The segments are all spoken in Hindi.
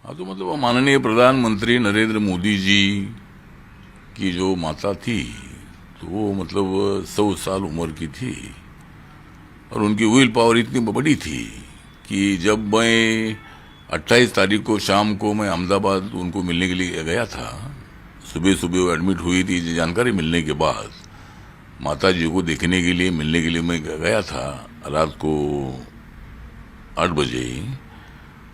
हाँ, तो मतलब माननीय प्रधानमंत्री नरेंद्र मोदी जी की जो माता थी, तो वो मतलब 100 साल उम्र की थी और उनकी विल पावर इतनी बड़ी थी कि जब मैं 28 तारीख को शाम को मैं अहमदाबाद उनको मिलने के लिए गया था। सुबह सुबह वो एडमिट हुई थी। जानकारी मिलने के बाद माता जी को देखने के लिए मिलने के लिए मैं गया था रात को 8 बजे।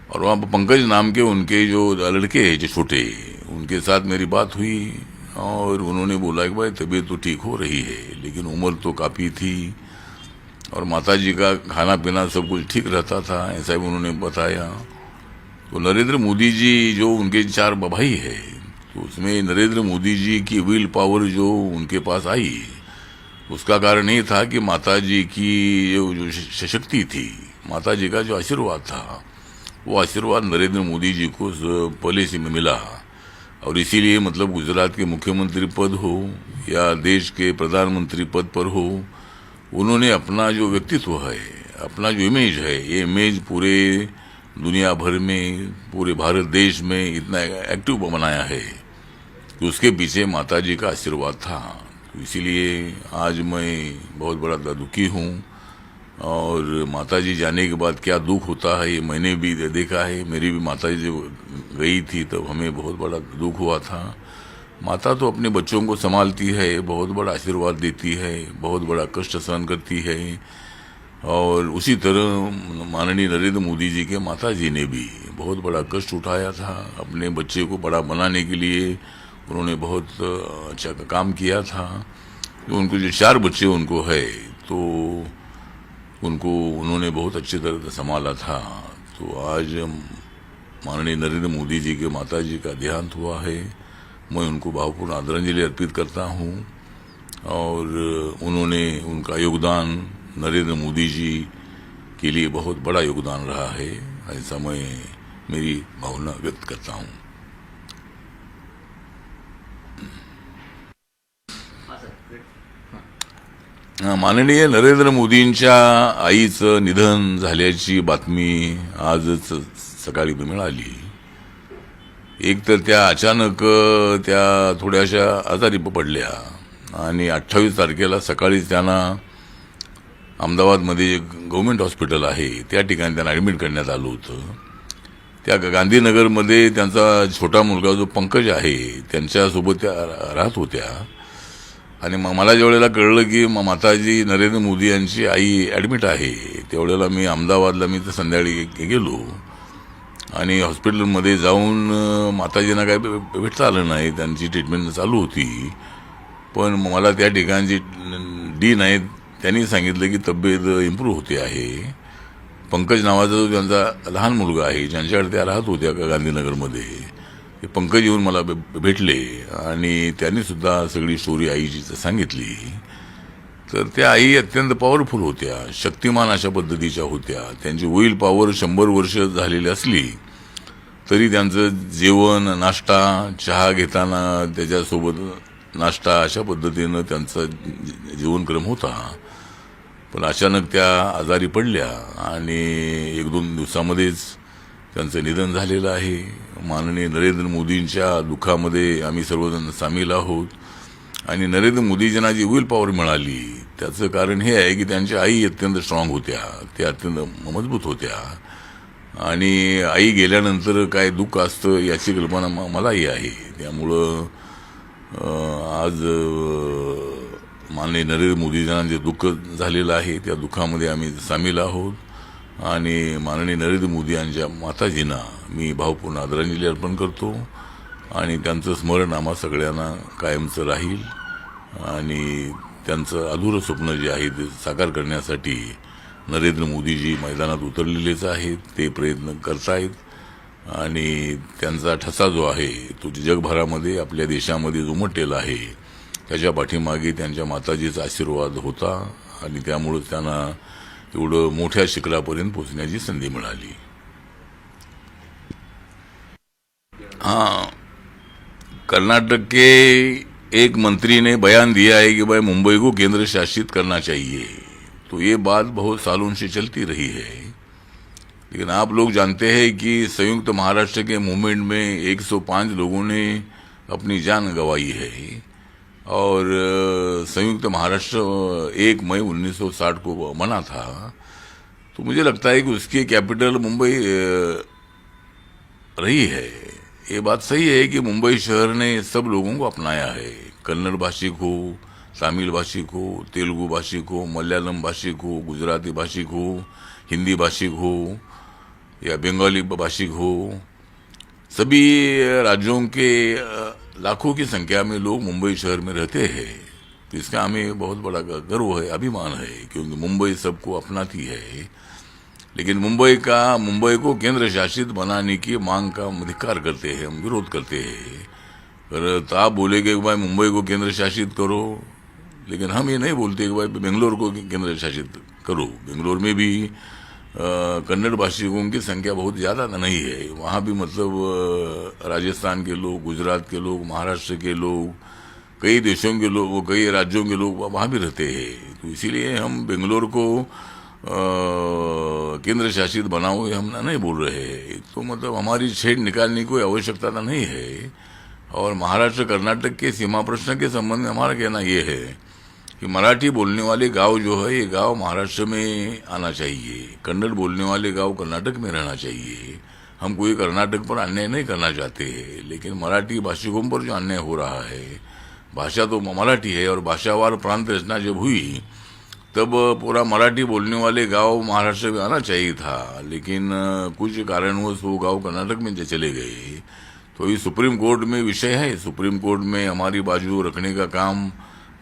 और वहाँ पर पंकज नाम के उनके जो लड़के हैं जो छोटे, उनके साथ मेरी बात हुई और उन्होंने बोला कि भाई तबीयत तो ठीक हो रही है लेकिन उम्र तो काफ़ी थी और माता जी का खाना पीना सब कुछ ठीक रहता था, ऐसा ही उन्होंने बताया। तो नरेंद्र मोदी जी जो उनके 4 भाई है, तो उसमें नरेंद्र मोदी जी की विल पावर जो उनके पास आई, उसका कारण ये था कि माता जी की जो शक्ति थी, माता जी का जो आशीर्वाद था, वो आशीर्वाद नरेंद्र मोदी जी को पहले से मिला। और इसीलिए मतलब गुजरात के मुख्यमंत्री पद हो या देश के प्रधानमंत्री पद पर हो, उन्होंने अपना जो व्यक्तित्व है, अपना जो इमेज है, ये इमेज पूरे दुनिया भर में, पूरे भारत देश में इतना एक्टिव बनाया है कि उसके पीछे माता जी का आशीर्वाद था। तो इसीलिए आज मैं बहुत बड़ा दुखी हूँ और माता जी जाने के बाद क्या दुख होता है ये मैंने भी देखा है। मेरी भी माता जी जब गई थी तब तो हमें बहुत बड़ा दुख हुआ था। माता तो अपने बच्चों को संभालती है, बहुत बड़ा आशीर्वाद देती है, बहुत बड़ा कष्ट सहन करती है। और उसी तरह माननीय नरेंद्र मोदी जी के माता जी ने भी बहुत बड़ा कष्ट उठाया था। अपने बच्चे को बड़ा बनाने के लिए उन्होंने बहुत अच्छा काम किया था। तो उनको जो 4 बच्चे उनको है, तो उनको उन्होंने बहुत अच्छी तरह से संभाला था। तो आज माननीय नरेंद्र मोदी जी के माता जी का देहांत हुआ है। मैं उनको भावपूर्ण आदरांजलि अर्पित करता हूँ और उन्होंने, उनका योगदान नरेंद्र मोदी जी के लिए बहुत बड़ा योगदान रहा है, ऐसा मैं मेरी भावना व्यक्त करता हूँ। माननीय नरेंद्र मोदींच्या आईचं निधन झाल्याची बातमी आजच सकाळी मिळाली। एक तर त्या अचानक त्या थोड्याशा आजारी पडल्या आणि 28 तारखेला सकाळीच त्यांना अहमदाबादमध्ये गव्हर्नमेंट हॉस्पिटल आहे त्या ठिकाणी त्यांना ॲडमिट करण्यात आलं होतं। त्या गांधीनगरमध्ये त्यांचा छोटा मुलगा जो पंकज आहे त्यांच्यासोबत त्या राहत होत्या आणि मला ज्यावेळेला कळलं की माताजी नरेंद्र मोदी यांची आई ॲडमिट आहे, त्यावेळेला मी अहमदाबादला तर संध्याकाळी गेलो आणि हॉस्पिटलमध्ये जाऊन माताजींना काय भेटता आलं नाही, त्यांची ट्रीटमेंट चालू होती। पण मला त्या ठिकाणची डीन आहेत त्यांनी सांगितलं की तब्येत इम्प्रूव्ह होते आहे। पंकज नावाचा जो त्यांचा लहान मुलगा आहे ज्यांच्याकडे त्या राहत होत्या गांधीनगरमध्ये, ते पंकज येऊन मला भेटले आणि त्यांनी सुद्धा सगळी स्टोरी आईची सांगितली। तर त्या आई अत्यंत पॉवरफुल होत्या, शक्तिमान अशा पद्धतीच्या होत्या। त्यांची विल पॉवर 100 वर्ष झालेली असली तरी त्यांचं जेवण, नाश्ता, चहा घेताना त्याच्यासोबत नाश्ता अशा पद्धतीनं त्यांचा जीवनक्रम होता। पण अचानक त्या आजारी पडल्या आणि 1-2 दिवसामध्येच त्यांचं निधन झालेलं आहे। माननीय नरेंद्र मोदींच्या दुःखामध्ये आम्ही सर्वजण सामील आहोत आणि नरेंद्र मोदीजींना जी विल पॉवर मिळाली त्याचं कारण हे आहे की त्यांच्या आई अत्यंत स्ट्रॉंग होत्या, त्या अत्यंत मजबूत होत्या आणि आई गेल्यानंतर काय दुःख असतं याची कल्पना मलाही आहे। त्यामुळं आज माननीय नरेंद्र मोदीजींना जे दुःख झालेलं आहे त्या दुःखामध्ये आम्ही सामील आहोत आणि माननीय नरेंद्र मोदी यांच्या माताजींना मी भावपूर्ण आदरांजली अर्पण करतो आणि त्यांचं स्मरण आम्हा सगळ्यांना कायमचं राहील आणि त्यांचं अधुरं स्वप्न जे आहे ते साकार करण्यासाठी नरेंद्र मोदीजी मैदानात उतरलेलेच आहेत, ते प्रयत्न करतायत आणि त्यांचा ठसा जो आहे तो जगभरामध्ये आपल्या देशामध्ये जो उमटलेला आहे त्याच्या पाठीमागे त्यांच्या माताजीचा आशीर्वाद होता आणि त्यामुळे त्यांना एवढं मोठ्या शिखरापर्यंत पोहोचण्याची संधी मिळाली। हाँ, कर्नाटक के एक मंत्री ने बयान दिया है कि भाई मुंबई को केंद्र शासित करना चाहिए। तो ये बात बहुत सालों से चलती रही है लेकिन आप लोग जानते हैं कि संयुक्त महाराष्ट्र के मूवमेंट में 105 लोगों ने अपनी जान गंवाई है। और संयुक्त महाराष्ट्र 1 मई 1960 को बना था। तो मुझे लगता है कि उसकी कैपिटल मुंबई रही है। ये बात सही है कि मुंबई शहर ने सब लोगों को अपनाया है, कन्नड़ भाषी को, तमिल भाषी को, तेलुगु भाषी को, मलयालम भाषी को, गुजराती भाषी को, हिंदी भाषी को या बंगाली भाषी को, सभी राज्यों के लाखों की संख्या में लोग मुंबई शहर में रहते हैं। तो इसका हमें बहुत बड़ा गर्व है, अभिमान है, क्योंकि मुंबई सबको अपनाती है। लेकिन मुंबई को केंद्र शासित बनाने की मांग का हम धिक्कार करते हैं, हम विरोध करते हैं। तो आप बोलेगे कि भाई मुंबई को केंद्र शासित करो, लेकिन हम ये नहीं बोलते कि भाई बेंगलोर को केंद्र शासित करो। बेंगलोर में भी कन्नड़ भाषियों की संख्या बहुत ज्यादा नहीं है। वहाँ भी मतलब राजस्थान के लोग, गुजरात के लोग, महाराष्ट्र के लोग, कई देशों के लोग, कई राज्यों के लोग वहाँ भी रहते हैं। तो इसीलिए हम बेंगलोर को केंद्र शासित बनाओ, हम नहीं बोल रहे हैं। तो मतलब हमारी छेड़ निकालने की कोई आवश्यकता नहीं है। और महाराष्ट्र कर्नाटक के सीमा प्रश्न के संबंध में हमारा कहना यह है कि मराठी बोलने वाले गांव जो है, ये गांव महाराष्ट्र में आना चाहिए, कन्नड़ बोलने वाले गांव कर्नाटक में रहना चाहिए। हम कोई कर्नाटक पर अन्याय नहीं करना चाहते हैं, लेकिन मराठी भाषिकों पर जो अन्याय हो रहा है, भाषा तो मराठी है और भाषावार प्रांत रचना जब हुई तब पूरा मराठी बोलने वाले गांव महाराष्ट्र में आना चाहिए था, लेकिन कुछ कारणवश वो गांव कर्नाटक में चले गए। तो ये सुप्रीम कोर्ट में विषय है। सुप्रीम कोर्ट में हमारी बाजू रखने का काम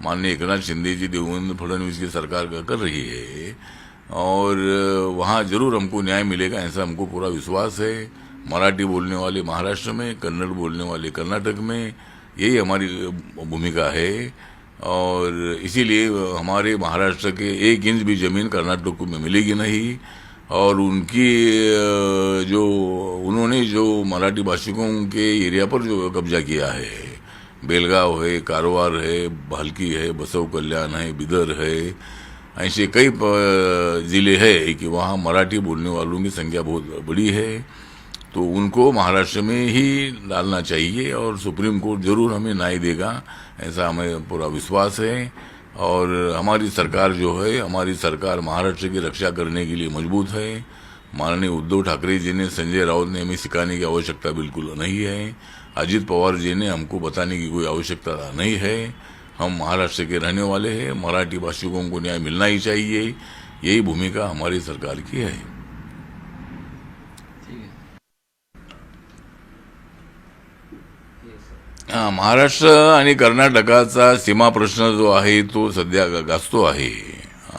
माननीय एकनाथ शिंदे जी, देवेंद्र फडणवीस की सरकार कर रही है, और वहाँ जरूर हमको न्याय मिलेगा, ऐसा हमको पूरा विश्वास है। मराठी बोलने वाले महाराष्ट्र में, कन्नड़ बोलने वाले कर्नाटक में, यही हमारी भूमिका है। और इसीलिए हमारे महाराष्ट्र के 1 इंच भी जमीन कर्नाटक में मिलेगी नहीं। और उन्होंने जो मराठी भाषिकों के एरिया पर जो कब्जा किया है, बेलगाव है, कारवार है, भालकी है, बसव कल्याण है, बिदर है, ऐसे कई जिले हैं कि वहाँ मराठी बोलने वालों की संख्या बहुत बड़ी है। तो उनको महाराष्ट्र में ही डालना चाहिए और सुप्रीम कोर्ट जरूर हमें न्याय देगा, ऐसा हमें पूरा विश्वास है। और हमारी सरकार जो है, हमारी सरकार महाराष्ट्र की रक्षा करने के लिए मजबूत है। माननीय उद्धव ठाकरे जी ने, संजय राउत ने हमें सिखाने की आवश्यकता बिल्कुल नहीं है। अजित पवार जी ने हमको बताने की कोई आवश्यकता नहीं है। हम महाराष्ट्र के रहने वाले हैं, मराठी भाषिकों को न्याय मिलना ही चाहिए, यही भूमिका हमारी सरकार की है। महाराष्ट्र आणि कर्नाटकाचा सीमा प्रश्न जो आहे तो सध्या गाजतो आहे।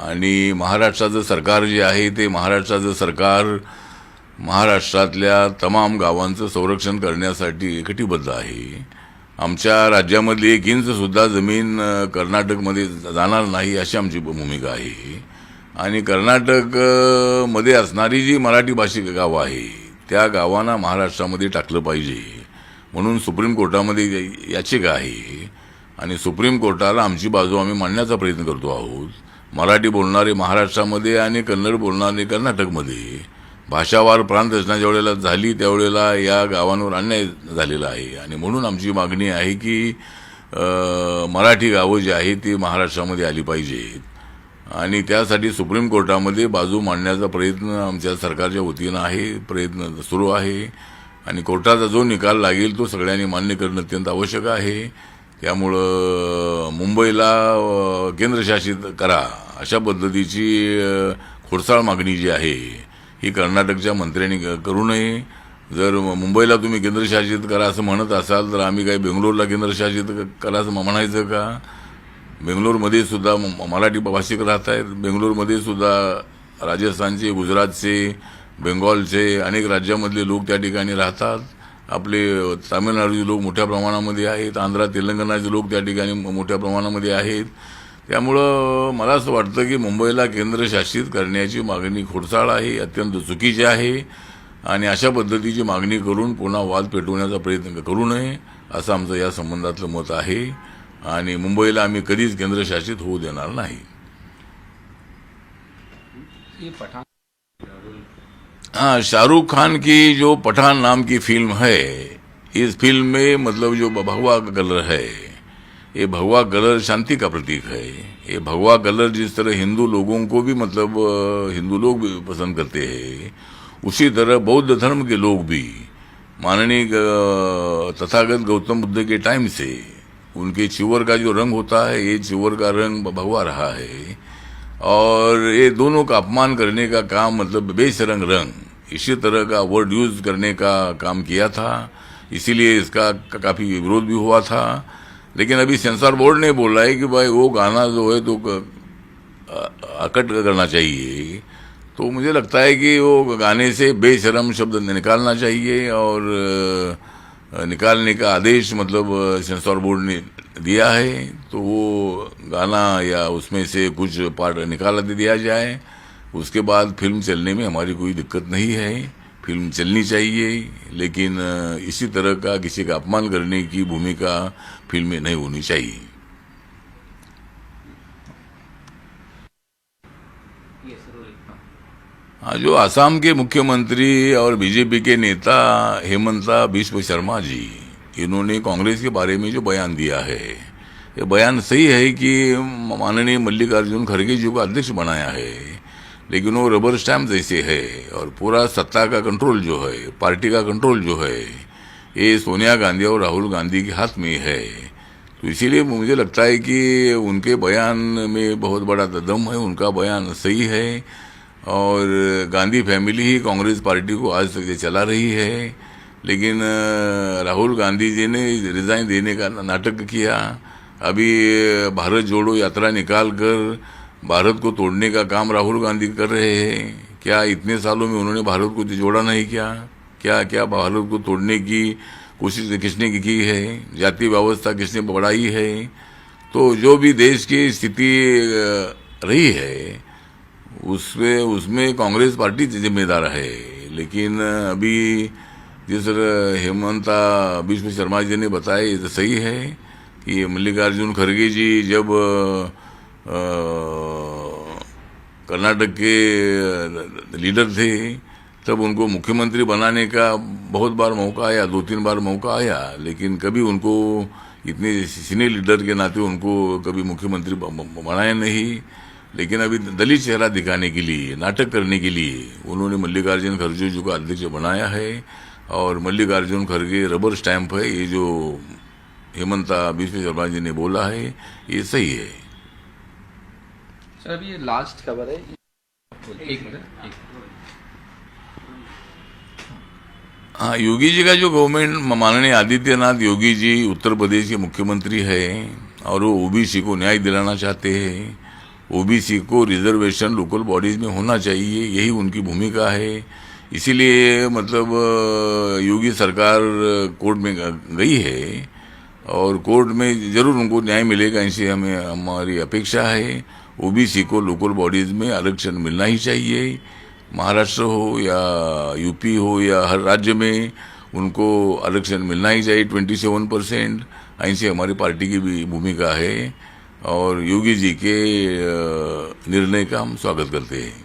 आणि महाराष्ट्राचं सरकार जे आहे ते महाराष्ट्राचं सरकार महाराष्ट्रातल्या तमाम गावांचं संरक्षण करण्यासाठी कटिबद्ध आहे। आमच्या राज्यामधली 1 इंच सुद्धा जमीन कर्नाटकमध्ये जाणार नाही अशी आमची भूमिका आहे। आणि कर्नाटक मध्ये असणारी जी मराठी भाषिक गाव आहे त्या गावांना महाराष्ट्रामध्ये टाकलं पाहिजे म्हणून सुप्रीम कोर्टामध्ये याचिका आहे। आणि सुप्रीम कोर्टाला आमची बाजू आम्ही मांडण्याचा प्रयत्न करतो आहोत। मराठी बोलणारे महाराष्ट्रामध्ये आणि कन्नड बोलणारे कर्नाटकमध्ये भाषावार प्रांत रचना ज्यावेळेला झाली त्यावेळेला या गावांवर अन्याय झालेला आहे। आणि म्हणून आमची मागणी आहे की मराठी गावं जी आहेत ती महाराष्ट्रामध्ये आली पाहिजेत। आणि त्यासाठी सुप्रीम कोर्टामध्ये बाजू मांडण्याचा प्रयत्न आमच्या सरकारच्या वतीनं आहे, प्रयत्न सुरू आहे। आणि कोर्टाचा जो निकाल लागेल तो सगळ्यांनी मान्य करणं अत्यंत आवश्यक आहे। त्यामुळं मुंबईला केंद्रशासित करा अशा पद्धतीची खोडसाळ मागणी जी आहे ही कर्नाटकच्या मंत्र्यांनी करू नये। जर मुंबईला तुम्ही केंद्रशासित करा असं म्हणत असाल तर आम्ही काही बेंगलोरला केंद्रशासित करा असं म्हणायचं का? बेंगलोरमध्ये सुद्धा मराठी भाषिक राहत आहेत, बेंगलोरमध्ये सुद्धा राजस्थानचे, गुजरातचे, बेंगॉलचे अनेक राज्यामधले लोक त्या ठिकाणी राहतात। आपले तामिळनाडूचे लोक मोठ्या प्रमाणामध्ये आहेत, आंध्र तेलंगणाचे लोक त्या ठिकाणी मोठ्या प्रमाणामध्ये आहेत। त्यामुळं मला असं वाटतं की मुंबईला केंद्रशासित करण्याची मागणी खोडसाळ आहे, अत्यंत चुकीची आहे। आणि अशा पद्धतीची मागणी करून पुन्हा वाद पेटवण्याचा प्रयत्न करू नये असं आमचं या संबंधातलं मत आहे। आणि मुंबईला आम्ही कधीच केंद्रशासित होऊ देणार नाही। हाँ, शाहरुख खान की जो पठान नाम की फिल्म है, इस फिल्म में मतलब जो भगवा कलर है, ये भगवा कलर शांति का प्रतीक है। ये भगवा कलर जिस तरह हिंदू लोगों को भी मतलब हिंदू लोग भी पसंद करते हैं, उसी तरह बौद्ध धर्म के लोग भी माननीय तथागत गौतम बुद्ध के टाइम से उनके चिवर का जो रंग होता है, ये चिवर का रंग भगवा रहा है। और ये दोनों का अपमान करने का काम मतलब बेशरंग रंग इसी तरह का वर्ड यूज करने का काम किया था, इसीलिए इसका काफी विरोध भी हुआ था। लेकिन अभी सेंसर बोर्ड ने बोला है कि भाई वो गाना जो है तो अकट करना चाहिए। तो मुझे लगता है कि वो गाने से बेशरम शब्द निकालना चाहिए और निकालने का आदेश मतलब सेंसर बोर्ड ने दिया है। तो वो गाना या उसमें से कुछ पार्ट निकाल दिया जाए, उसके बाद फिल्म चलने में हमारी कोई दिक्कत नहीं है। फिल्म चलनी चाहिए, लेकिन इसी तरह का किसी का अपमान करने की भूमिका फिल्म में नहीं होनी चाहिए। हाँ, जो आसाम के मुख्यमंत्री और बीजेपी के नेता हेमंता बिस्व शर्मा जी, इन्होंने कांग्रेस के बारे में जो बयान दिया है, ये बयान सही है कि माननीय मल्लिकार्जुन खड़गे जी को अध्यक्ष बनाया है, लेकिन वो रबर स्टैम्प जैसे है और पूरा सत्ता का कंट्रोल जो है, पार्टी का कंट्रोल जो है, ये सोनिया गांधी और राहुल गांधी के हाथ में है। तो इसीलिए मुझे लगता है कि उनके बयान में बहुत बड़ा दम है, उनका बयान सही है। और गांधी फैमिली ही कांग्रेस पार्टी को आज तक चला रही है, लेकिन राहुल गांधी जी ने रिजाइन देने का नाटक किया। अभी भारत जोड़ो यात्रा निकाल कर भारत को तोड़ने का काम राहुल गांधी कर रहे हैं। क्या इतने सालों में उन्होंने भारत को जोड़ा नहीं किया? क्या क्या भारत को तोड़ने की कोशिश किसने की है? जाति व्यवस्था किसने बढ़ाई है? तो जो भी देश की स्थिति रही है उसमें कांग्रेस पार्टी जिम्मेदार है। लेकिन अभी जिस तरह हेमंता बिस्व शर्मा जी ने बताया, ये तो सही है कि मल्लिकार्जुन खड़गे जी जब कर्नाटक के लीडर थे, तब उनको मुख्यमंत्री बनाने का बहुत बार मौका आया, 2-3 बार मौका आया, लेकिन कभी उनको इतने सीनियर लीडर के नाते उनको कभी मुख्यमंत्री बनाया नहीं। लेकिन अभी दलित चेहरा दिखाने के लिए, नाटक करने के लिए उन्होंने मल्लिकार्जुन खड़गे जी को अध्यक्ष बनाया है। और मल्लिकार्जुन खड़गे रबर स्टैंप है, ये जो हेमंता बिस्व शर्मा जी ने बोला है ये सही है। सर अभी ये लास्ट खबर है, एक मिनट। हाँ, योगी जी का जो गवर्नमेंट, माननीय आदित्यनाथ योगी जी उत्तर प्रदेश के मुख्यमंत्री है और वो ओबीसी को न्याय दिलाना चाहते हैं। ओबीसी को रिजर्वेशन लोकल बॉडीज में होना चाहिए, यही उनकी भूमिका है। इसीलिए मतलब योगी सरकार कोर्ट में गई है और कोर्ट में जरूर उनको न्याय मिलेगा, इनसे हमारी अपेक्षा है। ओबीसी को लोकल बॉडीज में आरक्षण मिलना ही चाहिए। महाराष्ट्र हो या यूपी हो या हर राज्य में उनको आरक्षण मिलना ही चाहिए 27%। ऐसे हमारी पार्टी की भी भूमिका है और योगी जी के निर्णय का हम स्वागत करते हैं।